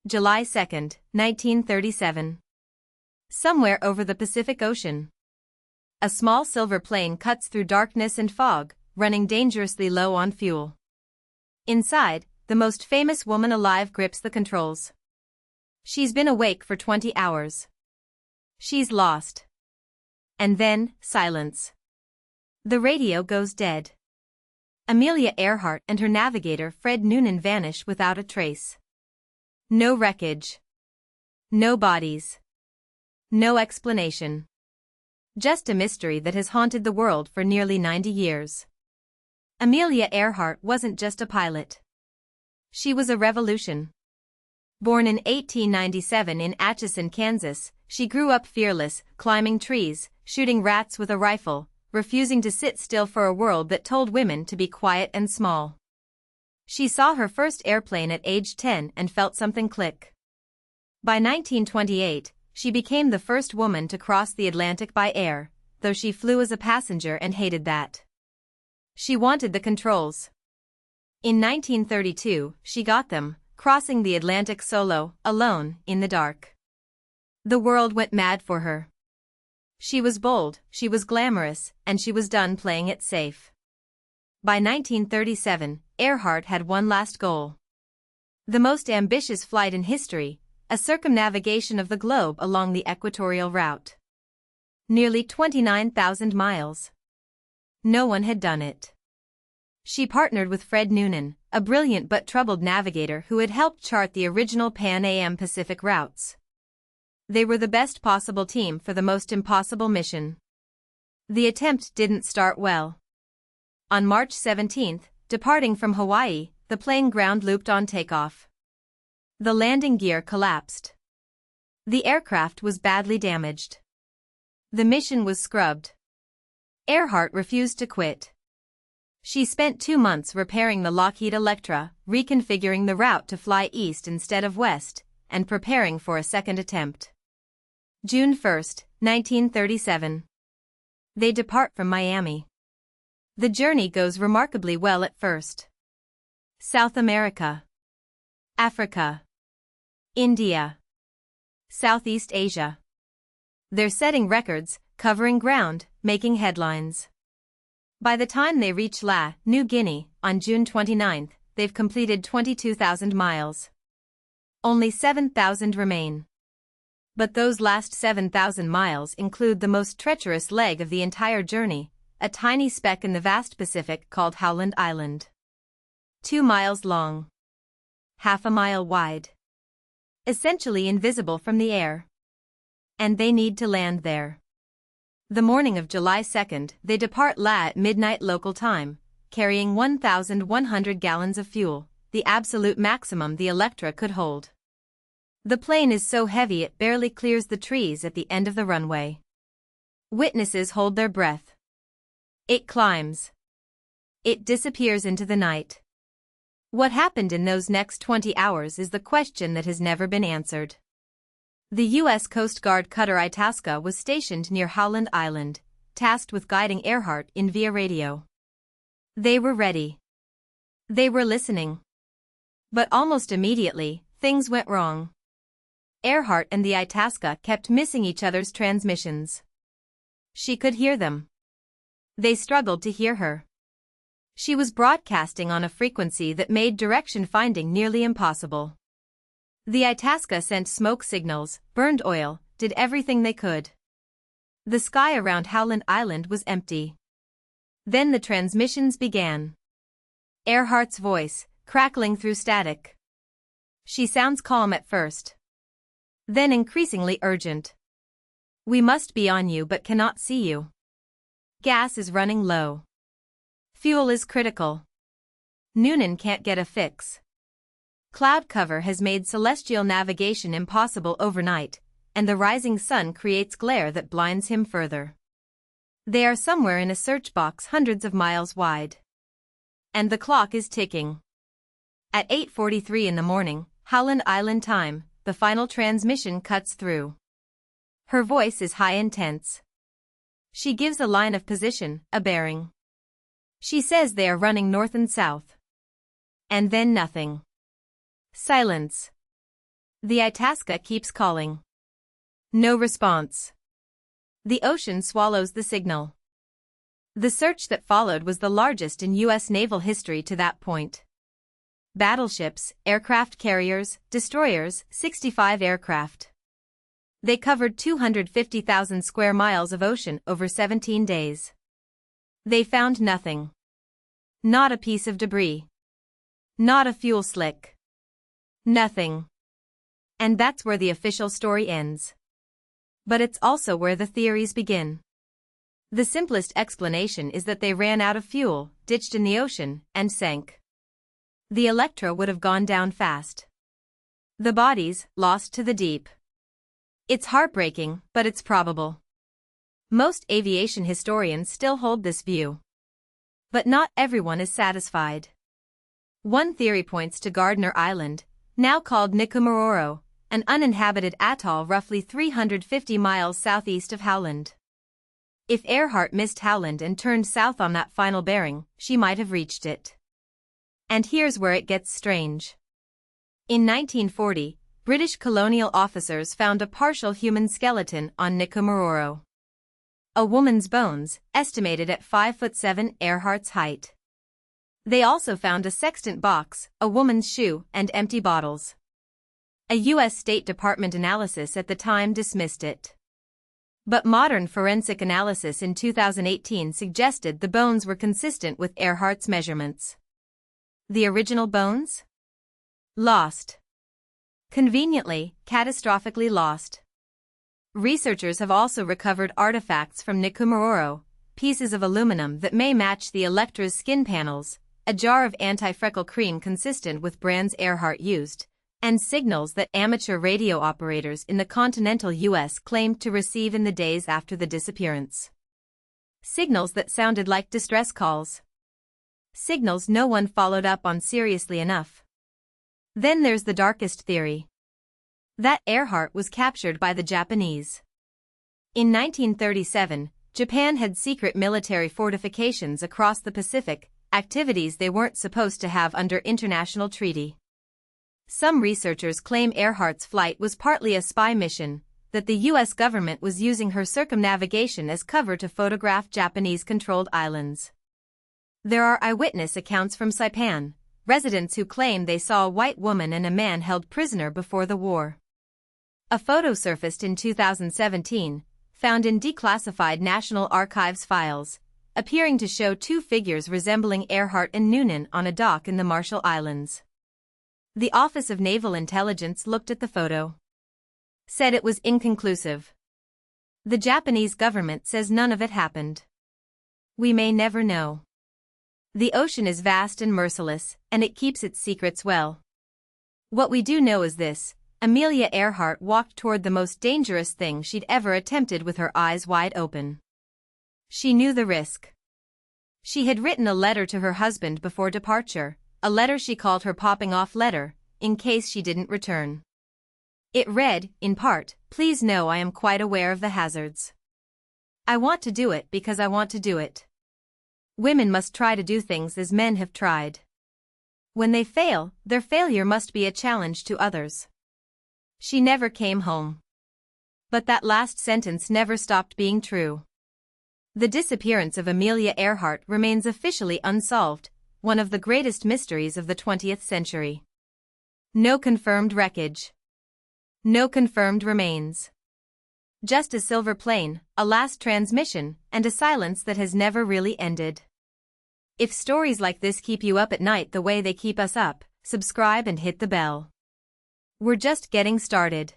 July 2, 1937. Somewhere over the Pacific Ocean, a small silver plane cuts through darkness and fog, running dangerously low on fuel. Inside, the most famous woman alive grips the controls. She's been awake for 20 hours. She's lost. And then, silence. The radio goes dead. Amelia Earhart and her navigator Fred Noonan vanish without a trace. No wreckage. No bodies. No explanation. Just a mystery that has haunted the world for nearly 90 years. Amelia Earhart wasn't just a pilot. She was a revolution. Born in 1897 in Atchison, Kansas, she grew up fearless, climbing trees, shooting rats with a rifle, refusing to sit still for a world that told women to be quiet and small. She saw her first airplane at age 10 and felt something click. By 1928, she became the first woman to cross the Atlantic by air, though she flew as a passenger and hated that. She wanted the controls. In 1932, she got them, crossing the Atlantic solo, alone, in the dark. The world went mad for her. She was bold, she was glamorous, and she was done playing it safe. By 1937, Earhart had one last goal. The most ambitious flight in history, a circumnavigation of the globe along the equatorial route. Nearly 29,000 miles. No one had done it. She partnered with Fred Noonan, a brilliant but troubled navigator who had helped chart the original Pan Am Pacific routes. They were the best possible team for the most impossible mission. The attempt didn't start well. On March 17, departing from Hawaii, the plane ground-looped on takeoff. The landing gear collapsed. The aircraft was badly damaged. The mission was scrubbed. Earhart refused to quit. She spent 2 months repairing the Lockheed Electra, reconfiguring the route to fly east instead of west, and preparing for a second attempt. June 1, 1937. They depart from Miami. The journey goes remarkably well at first. South America, Africa, India, Southeast Asia. They're setting records, covering ground, making headlines. By the time they reach New Guinea, on June 29, they've completed 22,000 miles. Only 7,000 remain. But those last 7,000 miles include the most treacherous leg of the entire journey, a tiny speck in the vast Pacific called Howland Island. 2 miles long. Half a mile wide. Essentially invisible from the air. And they need to land there. The morning of July 2, they depart at midnight local time, carrying 1,100 gallons of fuel, the absolute maximum the Electra could hold. The plane is so heavy it barely clears the trees at the end of the runway. Witnesses hold their breath. It climbs. It disappears into the night. What happened in those next 20 hours is the question that has never been answered. The U.S. Coast Guard cutter Itasca was stationed near Howland Island, tasked with guiding Earhart in via radio. They were ready. They were listening. But almost immediately, things went wrong. Earhart and the Itasca kept missing each other's transmissions. She could hear them. They struggled to hear her. She was broadcasting on a frequency that made direction finding nearly impossible. The Itasca sent smoke signals, burned oil, did everything they could. The sky around Howland Island was empty. Then the transmissions began. Earhart's voice, crackling through static. She sounds calm at first. Then increasingly urgent. We must be on you but cannot see you. Gas is running low. Fuel is critical. Noonan can't get a fix. Cloud cover has made celestial navigation impossible overnight, and the rising sun creates glare that blinds him further. They are somewhere in a search box hundreds of miles wide. And the clock is ticking. At 8:43 in the morning, Howland Island time, the final transmission cuts through. Her voice is high and tense. She gives a line of position, a bearing. She says they are running north and south. And then nothing. Silence. The Itasca keeps calling. No response. The ocean swallows the signal. The search that followed was the largest in U.S. naval history to that point. Battleships, aircraft carriers, destroyers, 65 aircraft. They covered 250,000 square miles of ocean over 17 days. They found nothing. Not a piece of debris. Not a fuel slick. Nothing. And that's where the official story ends. But it's also where the theories begin. The simplest explanation is that they ran out of fuel, ditched in the ocean, and sank. The Electra would have gone down fast. The bodies, lost to the deep. It's heartbreaking, but it's probable. Most aviation historians still hold this view. But not everyone is satisfied. One theory points to Gardner Island, now called Nikumaroro, an uninhabited atoll roughly 350 miles southeast of Howland. If Earhart missed Howland and turned south on that final bearing, she might have reached it. And here's where it gets strange. In 1940, British colonial officers found a partial human skeleton on Nikumaroro. A woman's bones, estimated at 5'7" Earhart's height. They also found a sextant box, a woman's shoe, and empty bottles. A U.S. State Department analysis at the time dismissed it. But modern forensic analysis in 2018 suggested the bones were consistent with Earhart's measurements. The original bones? Lost. Conveniently, catastrophically lost. Researchers have also recovered artifacts from Nikumaroro, pieces of aluminum that may match the Electra's skin panels, a jar of anti-freckle cream consistent with brands Earhart used, and signals that amateur radio operators in the continental U.S. claimed to receive in the days after the disappearance. Signals that sounded like distress calls. Signals no one followed up on seriously enough. Then there's the darkest theory. That Earhart was captured by the Japanese. In 1937, Japan had secret military fortifications across the Pacific, activities they weren't supposed to have under international treaty. Some researchers claim Earhart's flight was partly a spy mission, that the U.S. government was using her circumnavigation as cover to photograph Japanese-controlled islands. There are eyewitness accounts from Saipan, residents who claim they saw a white woman and a man held prisoner before the war. A photo surfaced in 2017, found in declassified National Archives files, appearing to show two figures resembling Earhart and Noonan on a dock in the Marshall Islands. The Office of Naval Intelligence looked at the photo. Said it was inconclusive. The Japanese government says none of it happened. We may never know. The ocean is vast and merciless, and it keeps its secrets well. What we do know is this: Amelia Earhart walked toward the most dangerous thing she'd ever attempted with her eyes wide open. She knew the risk. She had written a letter to her husband before departure, a letter she called her popping off letter, in case she didn't return. It read, in part, "Please know I am quite aware of the hazards. I want to do it because I want to do it. Women must try to do things as men have tried. When they fail, their failure must be a challenge to others." She never came home. But that last sentence never stopped being true. The disappearance of Amelia Earhart remains officially unsolved, one of the greatest mysteries of the 20th century. No confirmed wreckage. No confirmed remains. Just a silver plane, a last transmission, and a silence that has never really ended. If stories like this keep you up at night the way they keep us up, subscribe and hit the bell. We're just getting started.